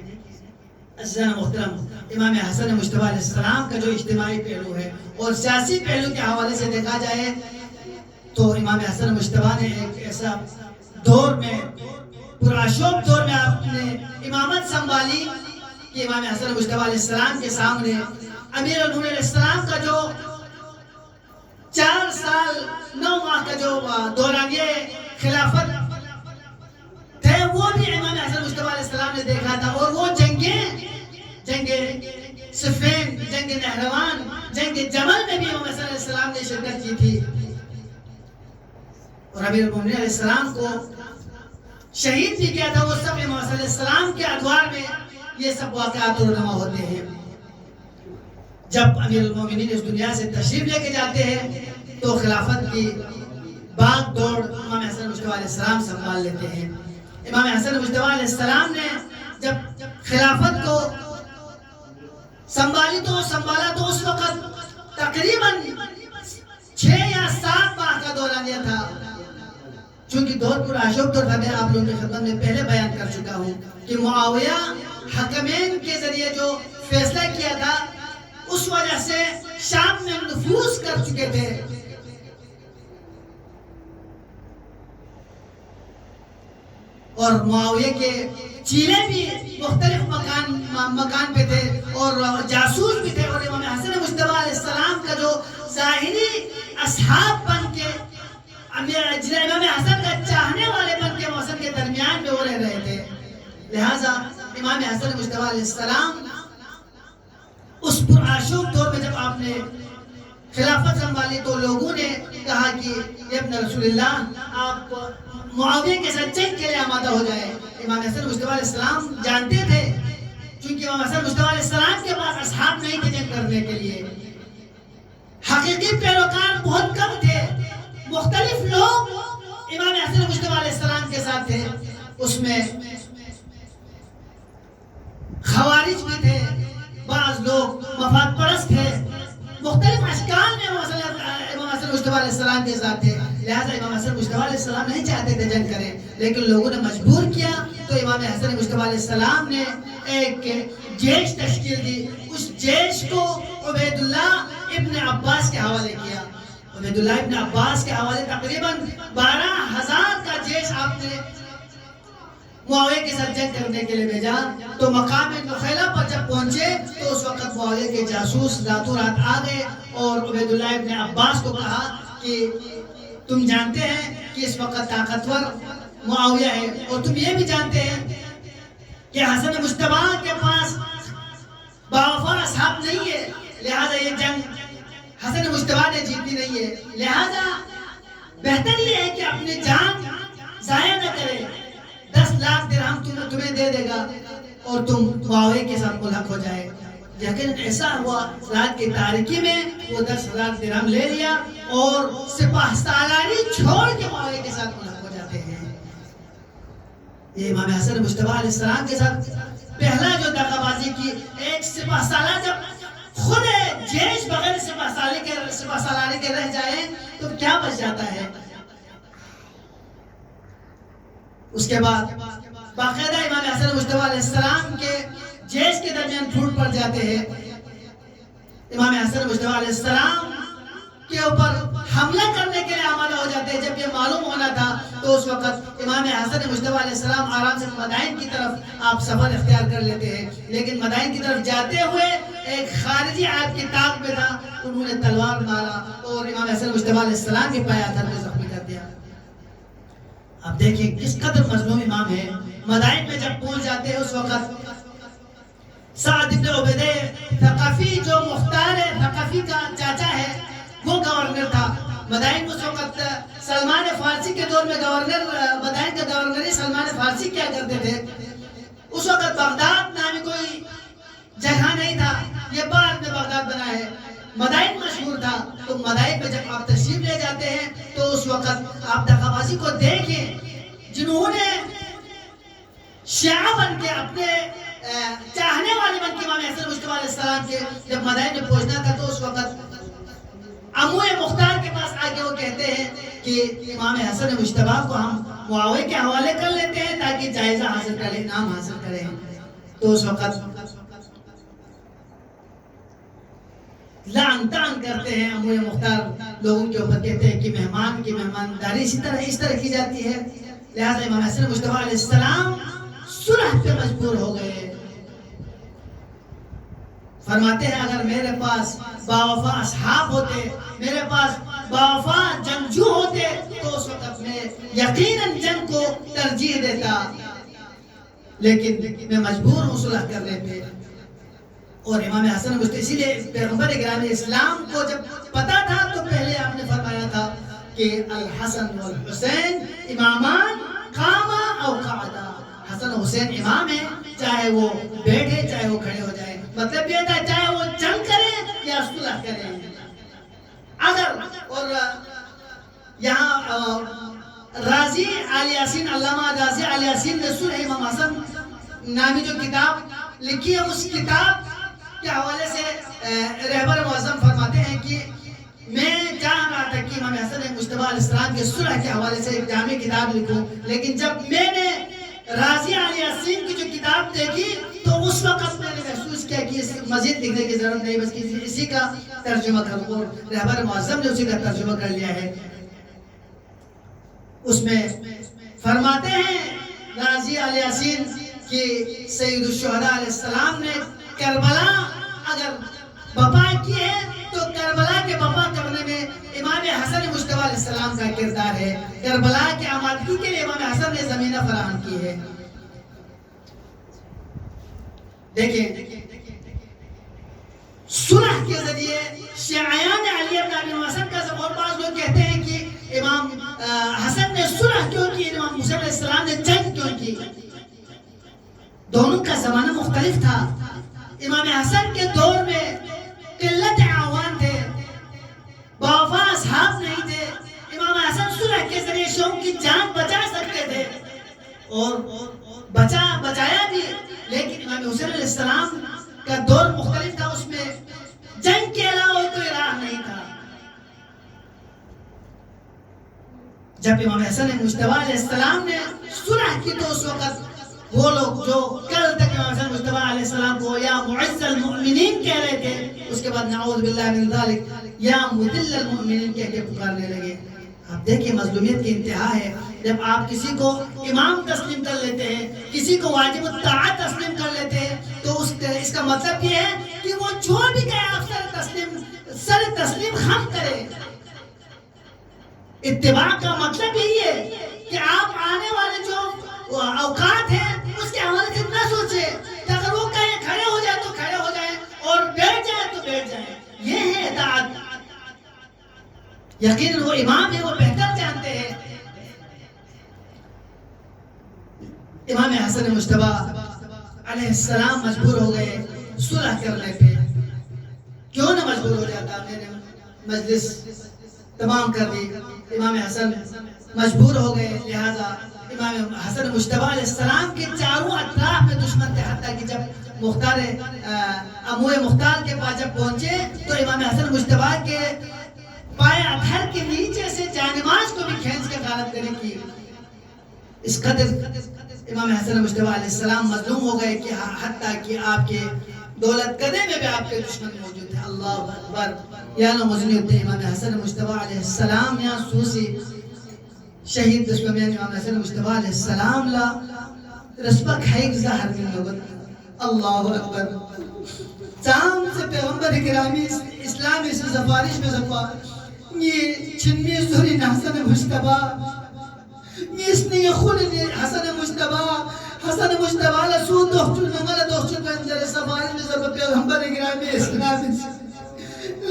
عزیزان محترم، امام حسن مجتبیٰ علیہ السلام کا جو اجتماعی پہلو ہے اور سیاسی پہلو کے حوالے سے دیکھا جائے تو امام حسن مجتبیٰ نے ایک ایسا دور میں، پرآشوب دور میں آپ نے امامت سنبھالی کہ امام حسن مجتبیٰ علیہ السلام کے سامنے امیر المومنین علیہ السلام کا جو 4 سال 9 ماہ کا جو دورانیہ خلافت تھے وہ بھی امام حسن مجتبیٰ علیہ السلام نے دیکھا تھا. اور وہ جنگ صفین، جنگ نہروان، جنگ جمل میں بھی امام حسن علیہ السلام نے شرکت کی تھی. اور امیر المومنین علیہ السلام کو شہید بھی کیا تھا، وہ سب امام صلی اللہ علیہ وسلم کے ادوار میں یہ سب واقعات رونما ہوتے ہیں۔ جب امیر المومنین اس دنیا سے تشریف لے کے جاتے ہیں تو خلافت کی باغ دوڑ امام حسن مجتبیٰ علیہ السلام سنبھال لیتے ہیں۔ امام حسن مجتبیٰ علیہ السلام نے جب خلافت کو سنبھالا تو اس وقت تقریباً 6 یا 7 ماہ کا دورانیہ تھا۔ چونکہ دور پر عاشق دور تھا، میں آپ لوگوں کی خدمت میں پہلے بیان کر چکا ہوں کہ معاویہ حکمین کے ذریعے جو فیصلہ کیا تھا اس وجہ سے شام میں نفوذ کر چکے تھے۔ اور معاویہ کے چیلے بھی مختلف مکان پہ تھے اور جاسوس بھی تھے، اور امام حسن مجتبیٰ علیہ السلام کا جو ظاہری اصحاب بن کے امام حسن کا چاہنے والے بن کے محسن کے درمیان میں وہ رہ رہے تھے۔ لہٰذا امام حسن مجتبیٰ علیہ السلام اس پرآشوب دور میں جب آپ نے خلافت سنبھالی تو لوگوں نے کہا کہ یہ ابن رسول اللہ آپ معاویہ کے ساتھ جنگ کے لیے آمادہ ہو جائے۔ امام حسن مجتبیٰ علیہ السلام جانتے تھے، چونکہ امام حسن مجتبیٰ علیہ السلام کے پاس اصحاب نہیں تھے جنگ کرنے کے لیے، حقیقی پیروکار بہت کم تھے، مختلف لوگ امام حسن مجتبیٰ علیہ السلام کے ساتھ تھے۔ اس میں خوارج بھی تھے، بعض لوگ مفاد پرست تھے، مختلف اشکال میں امام حسن مجتبیٰ علیہ السلام کے ساتھ تھے۔ لہٰذا امام حسن مجتبیٰ علیہ السلام نہیں چاہتے تھے جنگ کریں، لیکن لوگوں نے مجبور کیا تو امام حسن مجتبیٰ علیہ السلام نے ایک جیش تشکیل دی۔ اس جیش کو عبید اللہ ابن عباس کے حوالے کیا۔ عبید اللہ ابن عباس کے حوالے تقریباً 12,000 کا جیش آپ نے معاویہ کے ساتھ جنگ کرنے کے لیے بھیجا۔ تو مقام نخیلہ پر جب پہنچے تو اس وقت معاویہ کے جاسوس راتوں رات آ گئے اور عبید اللہ ابن عباس کو کہا کہ تم جانتے ہیں کہ اس وقت طاقتور معاویہ ہے، اور تم یہ بھی جانتے ہیں کہ حسن مجتبیٰ کے پاس باوفا اصحاب نہیں ہے، لہذا یہ جنگ حسن مجتبیٰ نے جیتنی نہیں ہے، لہذا بہتر یہ ہے کہ اپنی جان ضائع نہ کرے۔ 10 لاکھ درہم تمہیں دے دے گا اور تم معاویہ کے ساتھ ملحق ہو جائے۔ لیکن ایسا ہوا، رات کی تاریکی میں وہ 10,000 درہم لے لیا اور سپاہ سالاری چھوڑ کے معاویہ کے ساتھ ملحق ہو جاتے ہیں۔ یہ امام حسن مجتبیٰ علیہ السلام کے ساتھ پہلا جو دغا بازی کی، ایک سپاہ سالار جب خود جیش بغیر سپاہ سالاری کے رہ جائے تو کیا بچ جاتا ہے۔ اس کے بعد باقاعدہ امام حسن مجتبیٰ علیہ السلام کے جیش کے درمیان پھوٹ پڑ جاتے ہیں۔ امام حسن مجتبیٰ علیہ السلام کے اوپر حملہ کرنے کے لیے آمادہ ہو جاتے ہیں۔ جب یہ معلوم ہونا تھا تو اس وقت امام حسن مجتبیٰ علیہ السلام آرام سے مدائن کی طرف آپ سفر اختیار کر لیتے ہیں، لیکن مدائن کی طرف جاتے ہوئے ایک خارجی آپ کی طاق میں تھا، انہوں نے تلوار مارا اور امام حسن مجتبیٰ علیہ السلام کے پایا تھا کو زخمی کر دیا۔ اب دیکھیں کس قدر مظلوم امام ہے۔ مدائن میں جب پہنچ جاتے ہیں اس وقت سعد ابن عبیدہ ثقفی جو مختار ثقفی کا چاچا ہے وہ گورنر تھا مدائن۔ اس وقت سلمان فارسی کے دور میں مدائن کا گورنر سلمان فارسی کیا کرتے تھے۔ اس وقت بغداد نامی کوئی جگہ نہیں تھا، یہ بعد میں بغداد بنا ہے۔ مدائن مشہور تھا، تو مدائن پہ جب آپ تشریف لے جاتے ہیں تو اس وقت آپ دغا بازی کو دیکھیں، جنہوں نے شیعہ بن کے اپنے چاہنے والے بن کے امام حسن مجتبیٰ علیہ السلام کے جب مدائن میں پہنچنا تھا تو اس وقت عمو مختار کے پاس آگے وہ کہتے ہیں کہ امام حسن مجتبیٰ کو ہم معاویہ کے حوالے کر لیتے ہیں تاکہ جائزہ حاصل کریں، نام حاصل کریں۔ تو اس وقت لعن طعن کرتے ہیں عمو مختار، لوگوں کے اوپر کہتے ہیں کہ مہمان کی مہمانداری اس طرح کی جاتی ہے۔ لہذا امام حسن مجتبیٰ علیہ السلام صلح پہ مجبور ہو گئے۔ فرماتے ہیں اگر میرے پاس باوفا اصحاب ہوتے، میرے پاس باوفا جنگجو ہوتے تو اس وقت میں یقیناً جنگ کو ترجیح دیتا، لیکن میں مجبور ہوں صلح کرنے پہ۔ اور امام حسن مجتبیٰ، اسی لیے پیغمبر گرامی اسلام کو جب پتا تھا تو پہلے آپ نے فرمایا تھا کہ الحسن والحسین امامان قاما او قعدا. حسن حسین امام ہے چاہے وہ بیٹھے چاہے وہ کھڑے ہو جائے. مطلب یہ تھا چاہے وہ جنگ کریں یا صلح کریں. اگر اور یہاں راضی آل یاسین علامہ راضی آل یاسین نے صلح امام حسن نامی جو کتاب لکھی ہے اس کتاب کے حوالے سے رہبر معظم فرماتے ہیں کہ میں چاہ رہا تھا کہ امام حسن مجتبیٰ علیہ السلام کے صلح کے حوالے سے ایک جامع کتاب لکھوں, لیکن جب میں نے راضی آل یاسین کی جو کتاب دیکھی تو اس وقت میں نے محسوس کیا کہ اس مزید لکھنے کی ضرورت نہیں, بس اسی کا ترجمہ کروں. اور رہبر معظم نے اسی کا ترجمہ کر لیا ہے. اس میں فرماتے ہیں راضی آل یاسین کہ سید الشہداء علیہ السلام نے کربلا اگر بپا کی ہے تو کربلا کے بپا کرنے میں امام حسن مجتبیٰ علیہ السلام کا کردار ہے. کربلا کی آمادگی کے لیے امام حسن نے زمینہ فراہم کی ہے. دیکھیں صلح کے ذریعے شیعیان علی بن ابی حسن کا اور بعض لوگ کہتے ہیں کہ امام حسن نے صلح کیوں کی, امام حسین علیہ السلام نے جنگ کیوں کی. دونوں کا زمانہ مختلف تھا. امام حسن کے دور میں قلت اعوان تھے, باوفا اصحاب نہیں تھے. امام حسن صلح کے ذریعے شوم کی جان بچا سکتے تھے اور بچایا بھی, لیکن امام حسین علیہ السلام کا دور مختلف تھا. اس میں جنگ کے علاوہ کوئی راہ نہیں تھا. جب امام حسن مجتبیٰ علیہ السلام نے صلح کی تو اس وقت وہ لوگ جو کل تک امام حسن مجتبیٰ علیہ السلام کو یا معز المؤمنین کہہ رہے تھے, اس کے بعد نعوذ باللہ من ذالک یا مذل المؤمنین کہہ کے پکارنے لگے. آپ دیکھیں مظلومیت کی انتہا ہے. جب آپ کسی کو امام تسلیم کر لیتے ہیں, کسی کو واجب الطاعت تسلیم کر لیتے ہیں, تو اس کا مطلب یہ ہے کہ وہ جو بھی کہے آپ سر تسلیم خم کرے. اتباع کا مطلب یہی ہے کہ آپ آنے والے جو اوقات ہیں اس کے حوالے سے نہ سوچے کہ اگر وہ کہیں کھڑے ہو جائے تو کھڑے ہو جائیں اور بیٹھ جائے تو بیٹھ جائیں. یہ ہے اطاعت. یقیناً وہ امام ہے, وہ بہتر جانتے ہیں. امام حسن مجتبیٰ علیہ السلام مجبور ہو گئے صلح کرنے پہ. کیوں نہ مجبور ہو جاتا, میں نے مجلس تمام کر دی. امام حسن مجبور ہو گئے, لہذا امام حسن مجتبیٰ علیہ السلام کے چاروں اطراف میں دشمن تھے, حتیٰ کہ جب مختار اموئے مختار کے پاس جب پہنچے تو امام حسن مجتبیٰ کے پائے اتھر کے نیچے سے جانماز کو بھی کھینچ کے غارت کرنے کی. اس قدر امام حسن مجتبیٰ علیہ السلام مظلوم ہو گئے کہ حتیٰ کہ آپ کے دولت قدے میں بھی آپ کے دشمن موجود ہیں. اللہ اکبر. یا مزنی ہوتے امام حسن مجتبیٰ علیہ السلام یا سوسی شہید دشمن امام حسن مجتبیٰ علیہ السلام لا رسبک حیق ظاہر من لغت. اللہ اکبر. چام سے پیغمبر گرامی اسلامی سے سفارش میں زفا یہ چھنی سوری حسن مجتبیٰ اس نے یہ خلی حسن مجتبیٰ لسود دوخچن نمال دوخچن بنجر سفارش میں زفا پیغمبر گرامی اسلامی سے,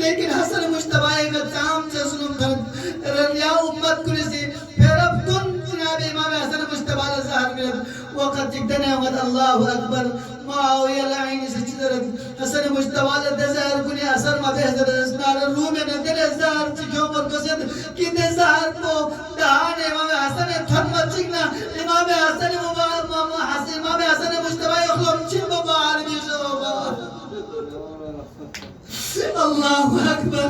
لیکن حسن مجتبیٰ کا تام سے ظلم کرد ریا امت کنیسی پھر اب تم جناب امام حسن مجتبیٰ ظاہر کرد وقت جگدن احمد. اللہ اکبر. معاویہ لعینی سے چدرد حسن مجتبیٰ دزہر کنی اثر ما بہزر اسنار رومین دل ازہر چکیوں پر کسید کی دزہر کو دہان امام حسن تھرمت چکنا امام حسن امام حسن مجتبیٰ اخلوم چن ببار بیشو. اللہ اکبر.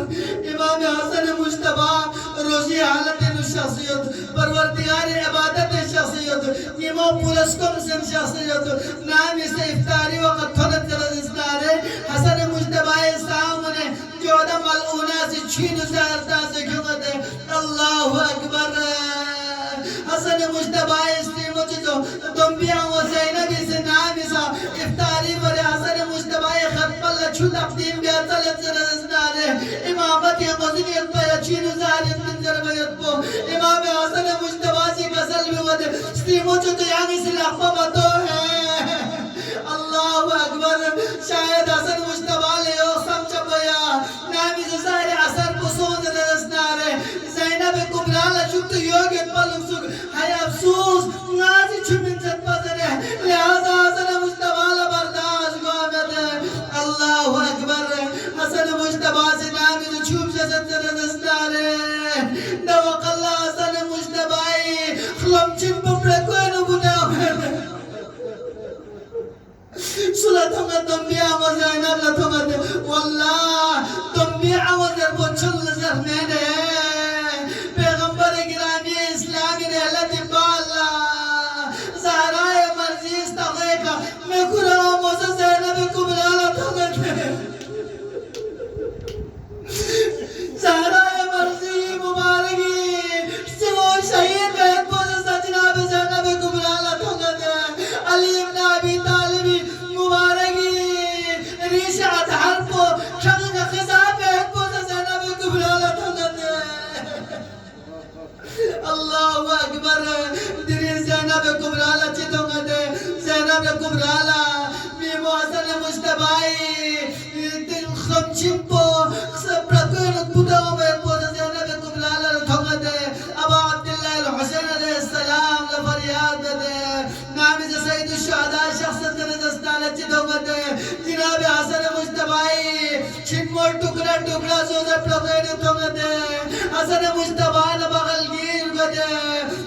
امام حسن مجتبیٰ روزی حالت شخصیت, پروردگار عبادت شخصیت, نیمو پولسکم سن شخصیت, نامی سے افطاری وقت تھولت کرد اسنارے حسن مجتبیٰ سامنے جودہ ملعونہ سے چھین زہرتا سے کھوکتے. اللہ اکبر. حسن مجتبیٰ استیمو چیزو دنبیاں و زینبی سے نامی سا افطاری پر حسن مجتبیٰ خط پل چھل اقدیم بیا چلت سے رزنارے امامت یا مزنیت پہ چھین زہریت منظر بیت پو امام حسن مجتبیٰ سی قسل بھی ودے استیمو چیزو یعنی سے لحفہ بتو ہے. اللہ اکبر. شاید حسن مجتبیٰ لے او سمچہ بیا نامی سے ظاہر اثر پسوز رزنارے زینب کبرالا چھکت یوگت پلنگ سک ہے افسوس نازی چھکت وسط نزناره دوق الله حسن مجتبعي خلم چم بپرکوه نو بوداو سلا تونگا دنبی آواز ایناب لطونگا دے واللہ دنبی آواز در بچل نظر نینے پیغمبر گرامی اسلامی نے اللہ تبالا زہرائے مرزیز تغیقہ میں قرآن موسیٰ زینب کبرا لطونگا دے زہرائے مرزی مبارکی سمون شہید بہت موسیٰ جناب زینب کبرا لطونگا دے علی ابن ابی طالبی مبارکی ریشعت حرفو شغل خزاب بہت موسیٰ زینب کبرا لطونگا دے اللہ اکبر دری زینب کبرالا چیتونگا دے زینب کبرالا میمو حسن مجتبائی دل خم چمپو پرکوینت بوداو بہت بودا زینب کبرالا رتھونگا دے ابا عبداللہ الحسین علیہ السلام لفریاد دے نامی سید الشہداء شخصت نزستانا چیتونگا دے جناب حسن مجتبائی چھنمور ٹکڑا ٹکڑا زوزہ پرکوینت ہونگا دے حسن مجتبائی بغل گیر گدے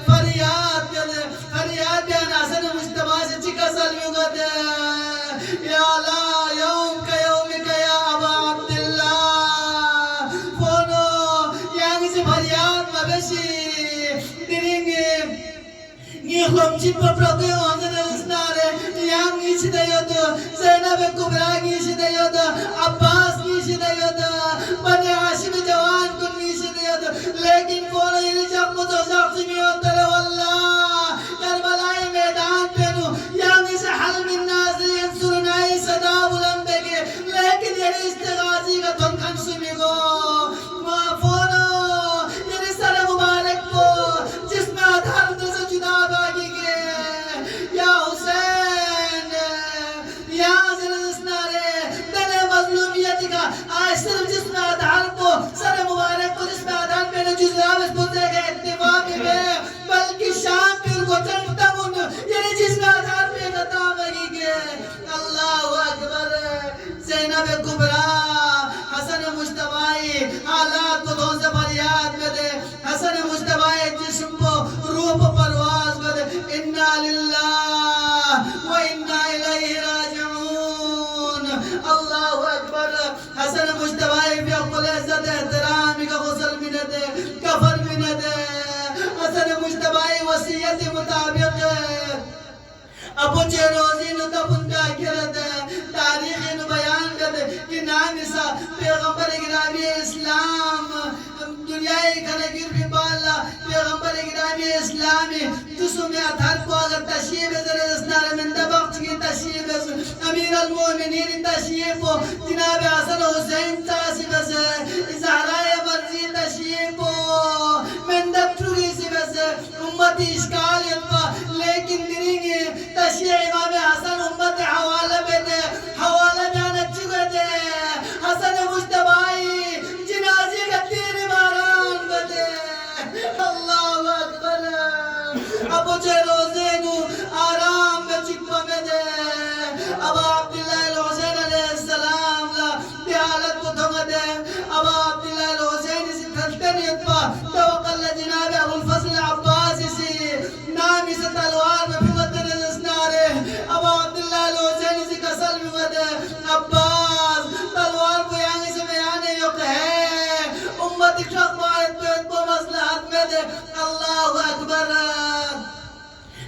فریاد گدے فریاد بیان حسن مجتبائی سے چکا سلوی گدے یا لا یوم کا یوم کا یا ابا عبداللہ فونو یعنی سے فریاد مبشی درینگی نیخم چین پر پرکوی حسن رسنارے یعنی چیدہ یودو زینب کبراگی چیدہ یودو عباس کی چیدہ یودو بنی عاشم جوان کن کی چیدہ یودو لیکن فونو یہ جب مجھو شخصی میں ہوتا ہے واللہ کربلائی میدان پہنو یعنی سے حل من ناظرین سرنائی صدا بلند بگے لیکن یہ استغاثی کا تن خنسو میں گو فونو یہ سر مبارک کو جس میں آدھار دو سے جدا باگی گے یا حسین یا حسن اسنارے دل مظلومیت کا آج صرف جس میں آدھار کو سر مبارک کو جس میں آدھار پہنو جزراب اس بندے کے اتفاقی میں بلکہ شام پھر کو چلتا من یعنی جس میں آدھار پہ خطا بگی گے اللہ اکبر زینب کبرا حسن مجتبائی حالات کو دون سے فریاد میں دے حسن مجتبائی جسم کو روح پر پرواز میں دے انا للہ و انا الیہ راجعون اللہ اکبر حسن مجتبائی پہ اقل عزت احترامی کا غسل میں دے کفر میں دے حسن مجتبائی وسیعت مطابق ابو چے روزی نو دفن پہ آکرت تاریخ نو بیان کرتے کہ نامی سا پیغمبر گرامی اسلام دنیای کھنگیر بھی بالا پیغمبر گرامی اسلامی جسو میں اتھر کو اگر تشیب ذرے اسنار من دبخت کی تشیب امیر المومنین تشیب جناب حسن حسین تاسیب سے زہرائے مرزی تشیب من دبتوگی سی بس امتی اشکالیت پا لیکن درینگی تشیع امام حسن امت حوالہ بے دے حوالہ بیانا چکے دے حسن مجتبائی جنازی کا تیر باران بے دے اللہ اکبر ابو چے روزینو آرام بے چکا بے دے ابا عبداللہ الحسین علیہ السلام لا دیالت کو دھنگ دے ابا عبداللہ الحسین اسی تھلتنیت پا توقع اللہ جناب ابو الفضل عباس اسی نامی سے تلوار میں پھوٹنے نسنارے ابا عبداللہ الحسین اسی کسل میں ودے عباس تلوار کو یعنی سے بیانے یوک ہے امت شخص مارد پیت کو مصلحت میں دے اللہ اکبر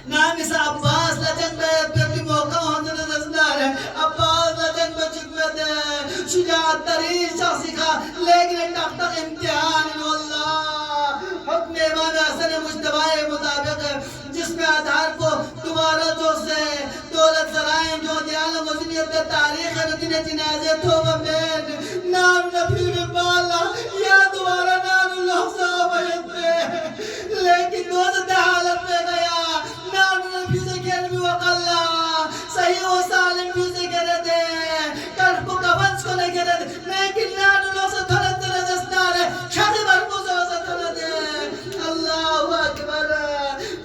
نامی سے عباس لجنگ بیت پیت موقع ہوندنے نسنارے عباس لجنگ بچک میں دے شجاعت ترین شخصی کا لیکن تک تک امتحان واللہ حکم امام حسن مجتبائی مطابق جس میں آدھار کو دوبارہ جو سے دولت ذرائیں جو دیال مزنیت تاریخ ندین جنازے توبہ بین نام نبی بالا یا دوبارہ نام اللہ صاحب پہ لیکن دوست حالت میں گیا نام نبی سے کلمی وقلا صحیح و سالم بھی سے کرے دے کلب کو کفنس کو نہیں کرے دے لیکن نام اللہ سے تھوڑے تلے جسنار ہے شاہد برکو سے تھوڑے دے اللہ اکبر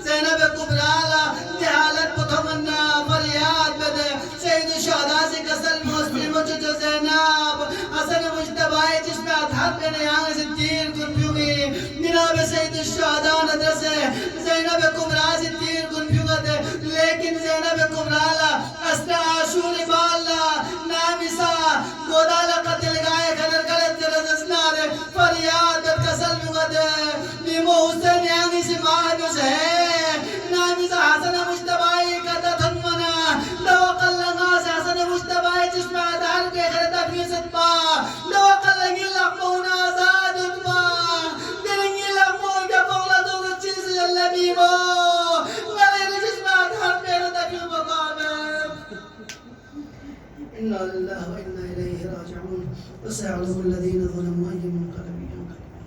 زینب کبرالا جہالت کو تمنا فریاد بدے سید الشہداء سے کسل مسلم جو زینب حسن مجتبہ مشتبہ جس میں ادھر میں نے آنگے سے 3 کنفیوں گی جناب سید الشہداء ندر سے زینب کبرا سے 3 کنفیوں گا دے لیکن زینب کبرا لا اسر عاشور بالا نامیسا گودالا قتل گائے کھنر کرے تیرے دسنارے فریاد کسل مگا دے نیمو حسین یعنی سے ماہدو سے نامیسا حسن مشتبائی کتا تھنمنا دوقل لنگا سے حسن مشتبائی جس میں ادھار کے خردہ فیصد با دوقل لنگی لقبون آزاد اتبا دلنگی لقبون کے پولا دو چیز اللہ بیمو غلیر جس میں ادھار کے خردہ فیصد مقابل إنا لله وإنا إليه راجعون وسيعلم الذين ظلموا أي منقلب ينقلبون